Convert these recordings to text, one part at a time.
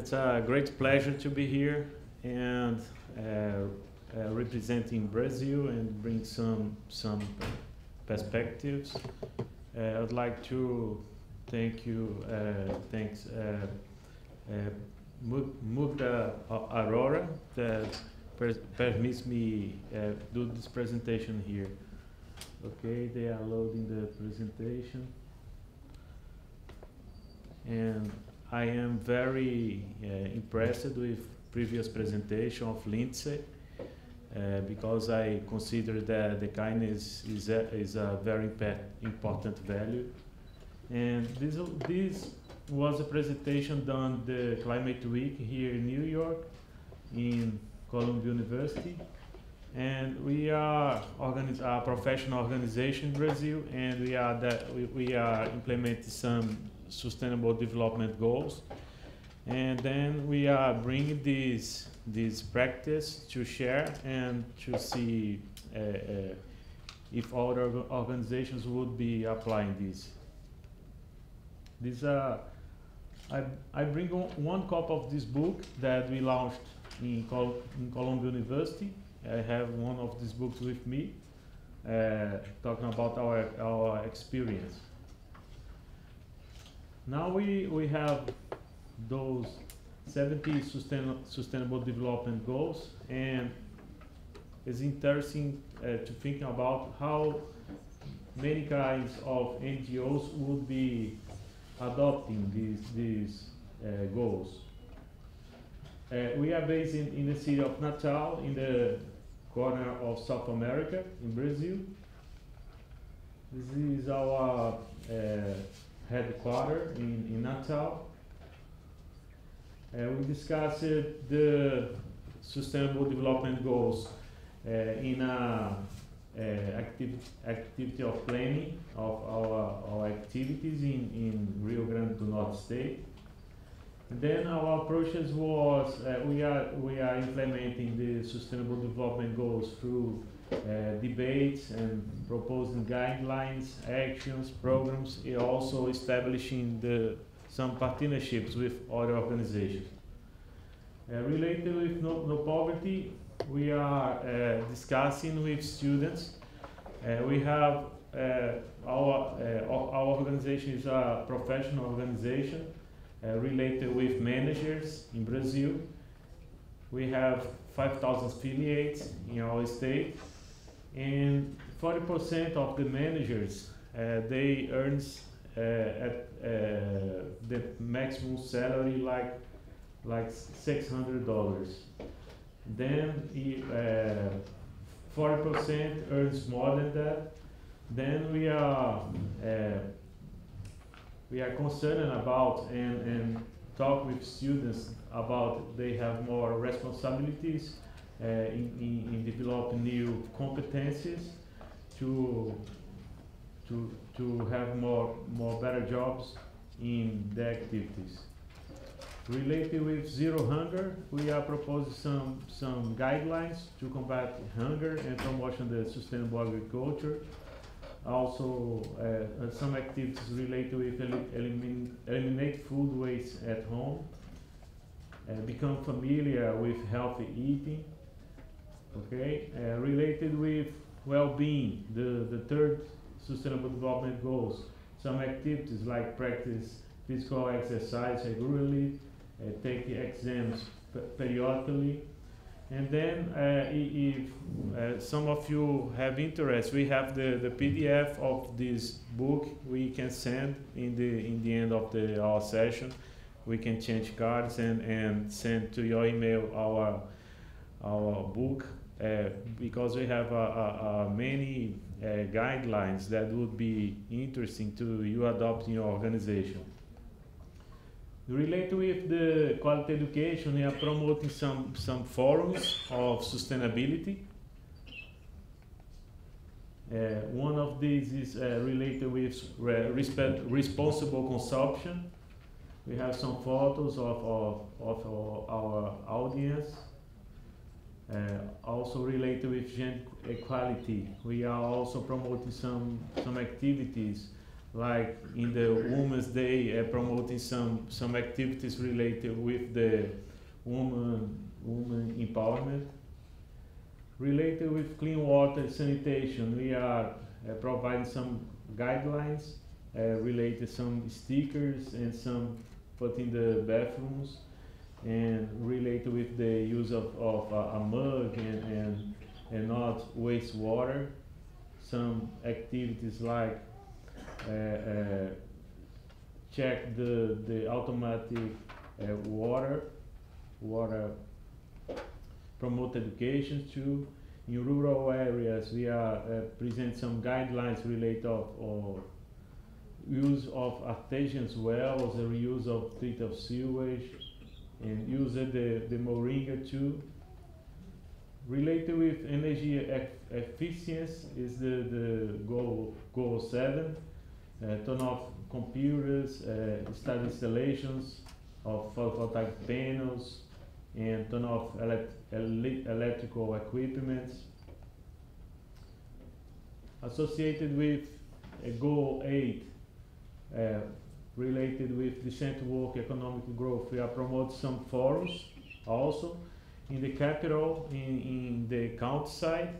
it's a great pleasure to be here and representing Brazil and bring some perspectives. I'd like to thanks Mugda Aurora that permits me do this presentation here. Okay, they are loading the presentation. And I am very impressed with previous presentation of Lindsay because I consider that the kindness is a very important value. And this was a presentation done the Climate Week here in New York, in Columbia University. And we are a professional organization in Brazil, and we are implementing some sustainable development goals. And then we are bringing this practice to share and to see if other organizations would be applying this. I bring one copy of this book that we launched in Columbia University. I have one of these books with me, talking about our experience. Now we have those 70 sustainable development goals, and it's interesting to think about how many kinds of NGOs would be adopting these goals. We are based in the city of Natal, in the corner of South America, in Brazil. This is our headquarters in Natal. We discussed the Sustainable Development Goals in activity of planning of our activities in Rio Grande do Norte state. And then our approaches was we are implementing the Sustainable Development Goals through debates and proposing guidelines, actions, programs, and also establishing some partnerships with other organizations. Related with no poverty, we are discussing with students. We have our organization is a professional organization related with managers in Brazil. We have 5,000 affiliates in our state, and 40% of the managers they earn at the maximum salary like $600. Then 40% earns more than that. Then we are concerned about and talk with students about they have more responsibilities in developing new competencies to have more better jobs in the activities. Related with zero hunger, we are proposing some guidelines to combat hunger and promotion the sustainable agriculture. Also, some activities related with eliminate food waste at home, become familiar with healthy eating. Okay, related with well-being, the third sustainable development goals, some activities like practice physical exercise regularly, take the exams periodically. And then if some of you have interest, we have the PDF of this book we can send in the end of our session. We can change cards and send to your email our book because we have many guidelines that would be interesting to you adopt in your organization. Related with the quality education, we are promoting some forums of sustainability. One of these is related with responsible consumption. We have some photos of our audience. Also related with gender equality, we are also promoting some activities like in the Women's Day, promoting some activities related with the woman empowerment. Related with clean water sanitation, we are providing some guidelines related some stickers and some put in the bathrooms, and related with the use of a mug and not waste water. Some activities like check the automatic water promote education too. In rural areas, we are present some guidelines related of use of artesian wells, the reuse of treated sewage, and use the moringa too. Related with energy efficiency is the goal 7. Turn off computers, start installations of photovoltaic panels, and turn off electrical equipment. Associated with goal 8, related with decent work, economic growth, we are promoting some forums also in the capital, in the countryside.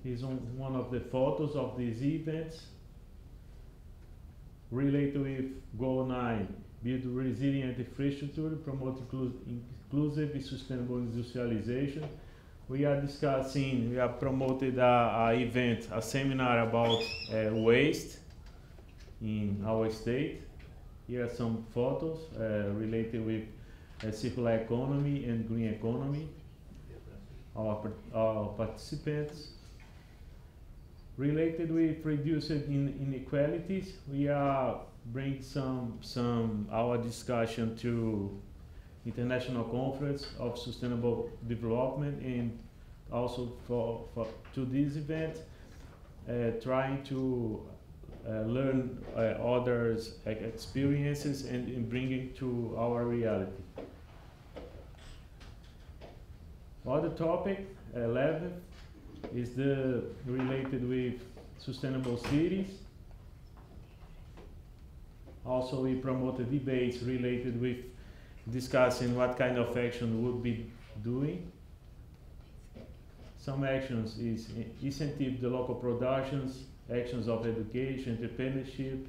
Is on one of the photos of these events. Related with goal 9, build resilient infrastructure, promote inclusive and sustainable industrialization. We are discussing, we have promoted a seminar about waste in our state. Here are some photos related with circular economy and green economy. Our participants. Related with reducing inequalities, we are bring some our discussion to International Conference of Sustainable Development, and also to this event, trying to learn others' experiences and bring it to our reality. Other topic, 11, is the related with sustainable cities. Also, we promoted debates related with discussing what kind of action would be doing. Some actions is incentive the local productions, actions of education, entrepreneurship,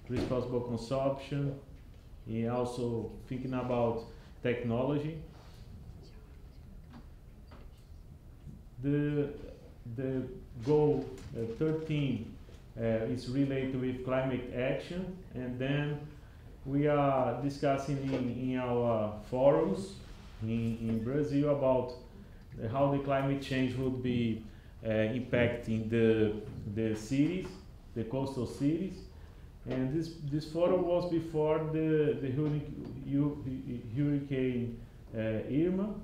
responsible consumption, and also thinking about technology. The goal 13 is related with climate action, and then we are discussing in our forums in Brazil about how the climate change would be impacting the cities, the coastal cities. And this forum was before the Hurricane Irma,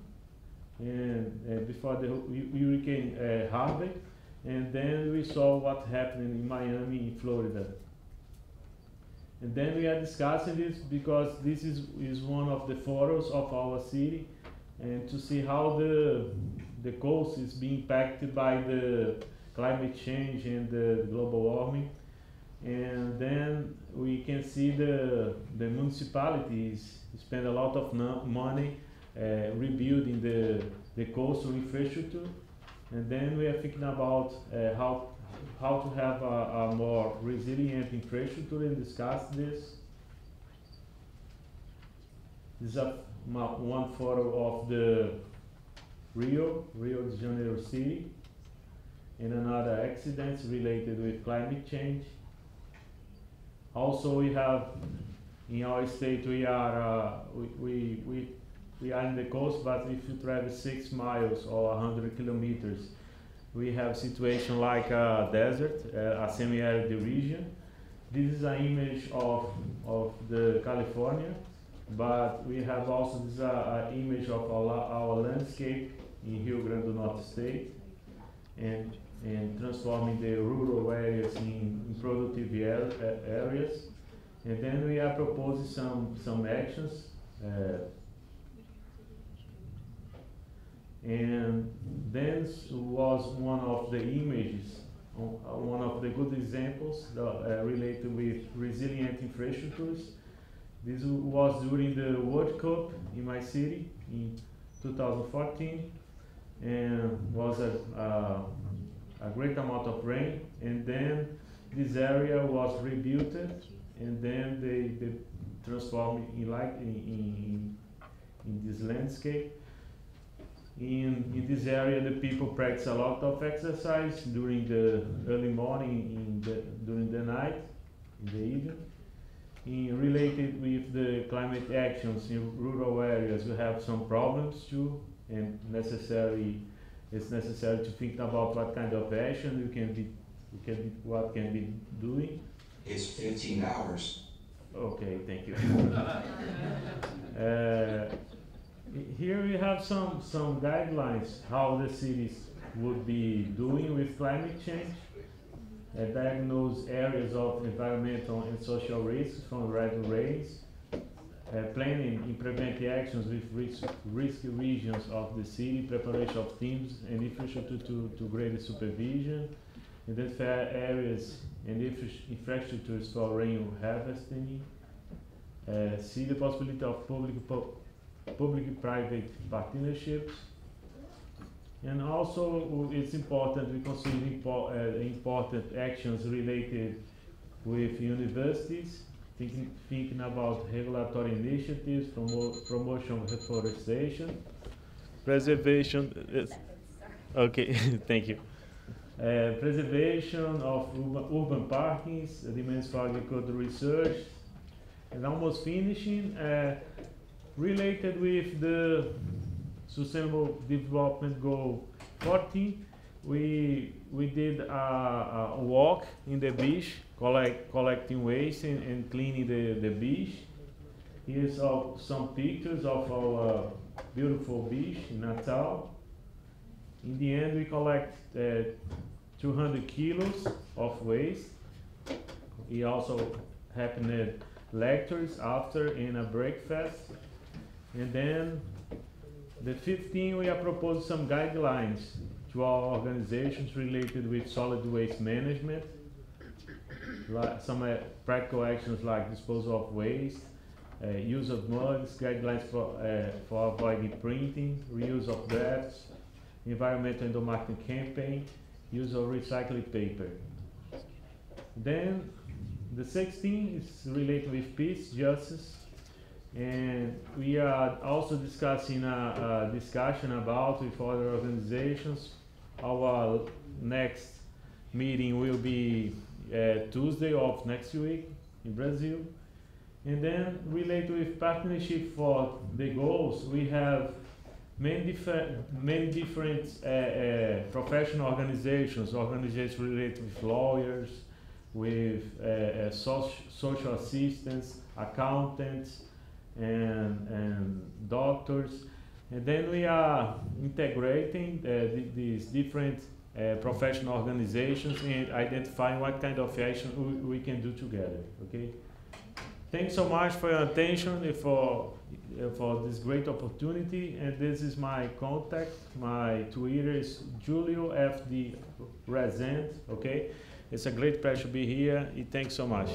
and before the Hurricane Harvey, and then we saw what happened in Miami, in Florida. And then we are discussing this because this is one of the forums of our city, and to see how the coast is being impacted by the climate change and the global warming. And then we can see the municipalities spend a lot of money rebuilding the coastal infrastructure, and then we are thinking about how to have a more resilient infrastructure and discuss this. This is one photo of the Rio de Janeiro city, and another accidents related with climate change. Also, we have in our state we are in the coast, but if you travel 6 miles or 100 kilometers, we have situation like a desert, a semi-arid region. This is an image of the California, but we have also this an image of our landscape in Rio Grande do Norte state, and transforming the rural areas in productive areas. And then we are proposing some actions. And this was one of the images one of the good examples related with resilient infrastructures. This was during the World Cup in my city in 2014, and was a great amount of rain, and then this area was rebuilt, and then they transformed in this landscape. In this area, the people practice a lot of exercise during the early morning, during the night, in the evening. Related with the climate actions in rural areas, we have some problems too, and it's necessary to think about what kind of action what can be doing. It's 15 hours. Okay, thank you. Here we have some guidelines how the cities would be doing with climate change, diagnose areas of environmental and social risks from red rains, planning and preventive actions with risky regions of the city, preparation of teams and infrastructure to greater supervision, identify areas and infrastructures for rain harvesting, see the possibility of public-private partnerships, and also it's important we consider important actions related with universities, thinking about regulatory initiatives, promotion of reforestation, preservation. Okay, thank you. Preservation of urban parkings, demands for agricultural research, and almost finishing. Related with the Sustainable Development Goal 14, we did a walk in the beach, collecting waste and cleaning the beach. Here's some pictures of our beautiful beach in Natal. In the end, we collect 200 kilos of waste. We also happened lectures after in a breakfast. And then the 15, we are proposing some guidelines to our organizations related with solid waste management, like some practical actions like disposal of waste, use of mugs, guidelines for avoiding printing, reuse of drafts, environmental endomarketing campaign, use of recycled paper. Then the 16 is related with peace, justice, and we are also discussing a discussion about with other organizations. Our next meeting will be Tuesday of next week in Brazil. And then related with partnership for the goals, we have many different professional organizations related with lawyers, with social assistants, accountants, and doctors, and then we are integrating these different professional organizations and identifying what kind of action we can do together. Okay. Thanks so much for your attention and for this great opportunity. And this is my contact. My Twitter is Julio Rezende. Okay. It's a great pleasure to be here. And thanks so much.